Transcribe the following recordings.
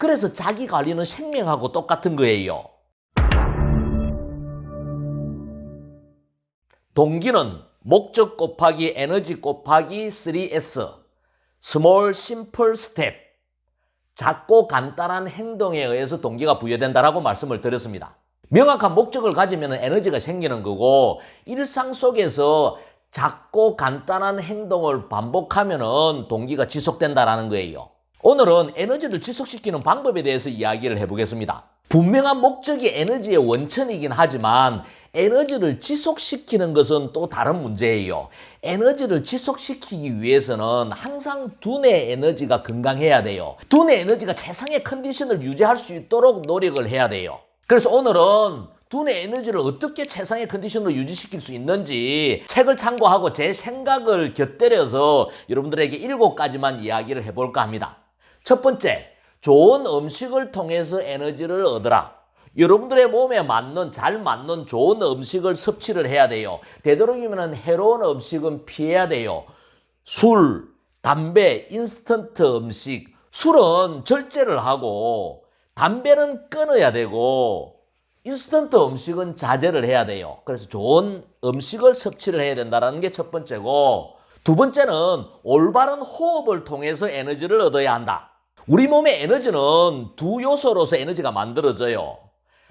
그래서 자기 관리는 생명하고 똑같은 거예요. 동기는 목적 곱하기 에너지 곱하기 3S, Small Simple Step, 작고 간단한 행동에 의해서 동기가 부여된다라고 말씀을 드렸습니다. 명확한 목적을 가지면 에너지가 생기는 거고, 일상 속에서 작고 간단한 행동을 반복하면 동기가 지속된다라는 거예요. 오늘은 에너지를 지속시키는 방법에 대해서 이야기를 해보겠습니다. 분명한 목적이 에너지의 원천이긴 하지만 에너지를 지속시키는 것은 또 다른 문제예요. 에너지를 지속시키기 위해서는 항상 두뇌 에너지가 건강해야 돼요. 두뇌 에너지가 최상의 컨디션을 유지할 수 있도록 노력을 해야 돼요. 그래서 오늘은 두뇌 에너지를 어떻게 최상의 컨디션으로 유지시킬 수 있는지 책을 참고하고 제 생각을 곁들여서 여러분들에게 7가지만 이야기를 해볼까 합니다. 첫 번째, 좋은 음식을 통해서 에너지를 얻으라. 여러분들의 몸에 맞는, 잘 맞는 좋은 음식을 섭취를 해야 돼요. 되도록이면 해로운 음식은 피해야 돼요. 술, 담배, 인스턴트 음식, 술은 절제를 하고 담배는 끊어야 되고 인스턴트 음식은 자제를 해야 돼요. 그래서 좋은 음식을 섭취를 해야 된다는 게 첫 번째고, 두 번째는 올바른 호흡을 통해서 에너지를 얻어야 한다. 우리 몸의 에너지는 두 요소로서 에너지가 만들어져요.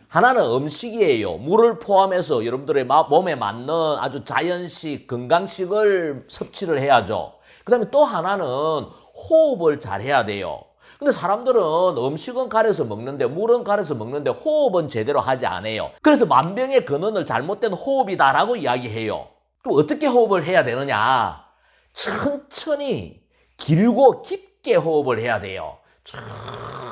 하나는 음식이에요. 물을 포함해서 여러분들의 몸에 맞는 아주 자연식, 건강식을 섭취를 해야죠. 그 다음에 또 하나는 호흡을 잘 해야 돼요. 근데 사람들은 음식은 가려서 먹는데 물은 가려서 먹는데 호흡은 제대로 하지 않아요. 그래서 만병의 근원을 잘못된 호흡이다라고 이야기해요. 그럼 어떻게 호흡을 해야 되느냐? 천천히 길고 깊게 호흡을 해야 돼요.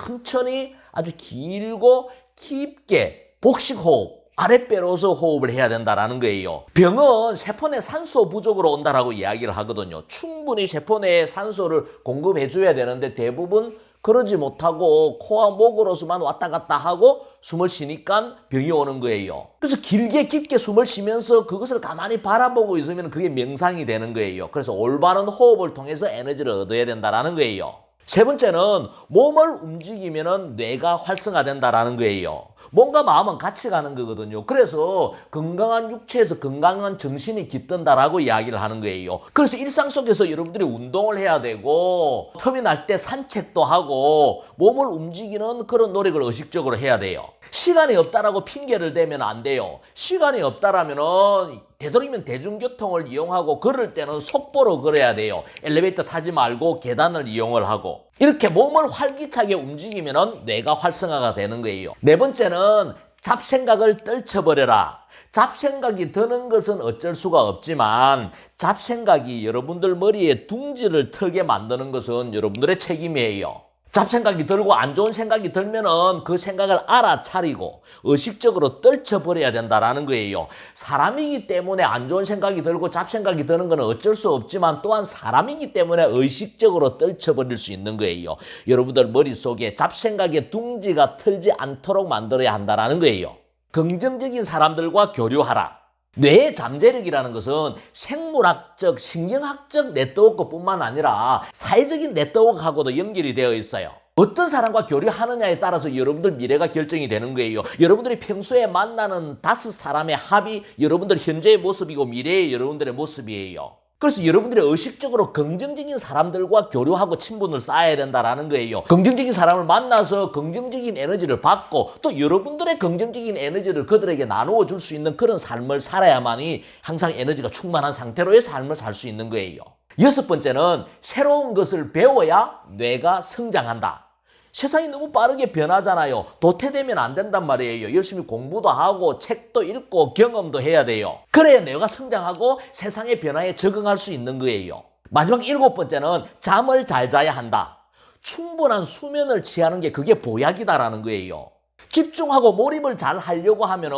천천히 아주 길고 깊게 복식호흡, 아랫배로서 호흡을 해야 된다라는 거예요. 병은 세포 내 산소 부족으로 온다라고 이야기를 하거든요. 충분히 세포 내에 산소를 공급해 줘야 되는데 대부분 그러지 못하고 코와 목으로서만 왔다 갔다 하고 숨을 쉬니까 병이 오는 거예요. 그래서 길게 깊게 숨을 쉬면서 그것을 가만히 바라보고 있으면 그게 명상이 되는 거예요. 그래서 올바른 호흡을 통해서 에너지를 얻어야 된다라는 거예요. 세 번째는 몸을 움직이면 뇌가 활성화된다라는 거예요. 몸과 마음은 같이 가는 거거든요. 그래서 건강한 육체에서 건강한 정신이 깃든다라고 이야기를 하는 거예요. 그래서 일상 속에서 여러분들이 운동을 해야 되고 틈이 날 때 산책도 하고 몸을 움직이는 그런 노력을 의식적으로 해야 돼요. 시간이 없다라고 핑계를 대면 안 돼요. 시간이 없다라면은 되도록이면 대중교통을 이용하고 걸을 때는 속보로 걸어야 돼요. 엘리베이터 타지 말고 계단을 이용을 하고. 이렇게 몸을 활기차게 움직이면 뇌가 활성화가 되는 거예요. 네 번째는 잡생각을 떨쳐버려라. 잡생각이 드는 것은 어쩔 수가 없지만 잡생각이 여러분들 머리에 둥지를 틀게 만드는 것은 여러분들의 책임이에요. 잡생각이 들고 안 좋은 생각이 들면은 그 생각을 알아차리고 의식적으로 떨쳐버려야 된다라는 거예요. 사람이기 때문에 안 좋은 생각이 들고 잡생각이 드는 건 어쩔 수 없지만 또한 사람이기 때문에 의식적으로 떨쳐버릴 수 있는 거예요. 여러분들 머릿속에 잡생각의 둥지가 틀지 않도록 만들어야 한다라는 거예요. 긍정적인 사람들과 교류하라. 뇌의 잠재력이라는 것은 생물학적, 신경학적 네트워크뿐만 아니라 사회적인 네트워크하고도 연결이 되어 있어요. 어떤 사람과 교류하느냐에 따라서 여러분들 미래가 결정이 되는 거예요. 여러분들이 평소에 만나는 5사람의 합이 여러분들 현재의 모습이고 미래의 여러분들의 모습이에요. 그래서 여러분들이 의식적으로 긍정적인 사람들과 교류하고 친분을 쌓아야 된다는 거예요. 긍정적인 사람을 만나서 긍정적인 에너지를 받고 또 여러분들의 긍정적인 에너지를 그들에게 나누어 줄 수 있는 그런 삶을 살아야만이 항상 에너지가 충만한 상태로의 삶을 살 수 있는 거예요. 6번째는 새로운 것을 배워야 뇌가 성장한다. 세상이 너무 빠르게 변하잖아요. 도태되면 안 된단 말이에요. 열심히 공부도 하고 책도 읽고 경험도 해야 돼요. 그래야 뇌가 성장하고 세상의 변화에 적응할 수 있는 거예요. 마지막 7번째는 잠을 잘 자야 한다. 충분한 수면을 취하는 게 그게 보약이다라는 거예요. 집중하고 몰입을 잘 하려고 하면은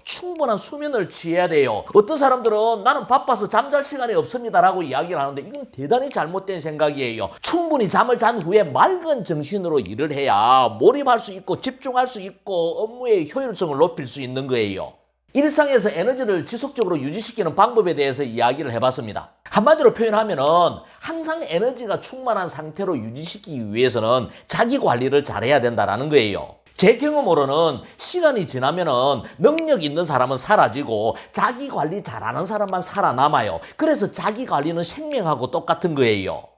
충분한 수면을 취해야 돼요. 어떤 사람들은 나는 바빠서 잠잘 시간이 없습니다라고 이야기를 하는데 이건 대단히 잘못된 생각이에요. 충분히 잠을 잔 후에 맑은 정신으로 일을 해야 몰입할 수 있고 집중할 수 있고 업무의 효율성을 높일 수 있는 거예요. 일상에서 에너지를 지속적으로 유지시키는 방법에 대해서 이야기를 해봤습니다. 한마디로 표현하면은 항상 에너지가 충만한 상태로 유지시키기 위해서는 자기 관리를 잘해야 된다라는 거예요. 제 경험으로는 시간이 지나면은 능력 있는 사람은 사라지고 자기 관리 잘하는 사람만 살아남아요. 그래서 자기 관리는 생명하고 똑같은 거예요.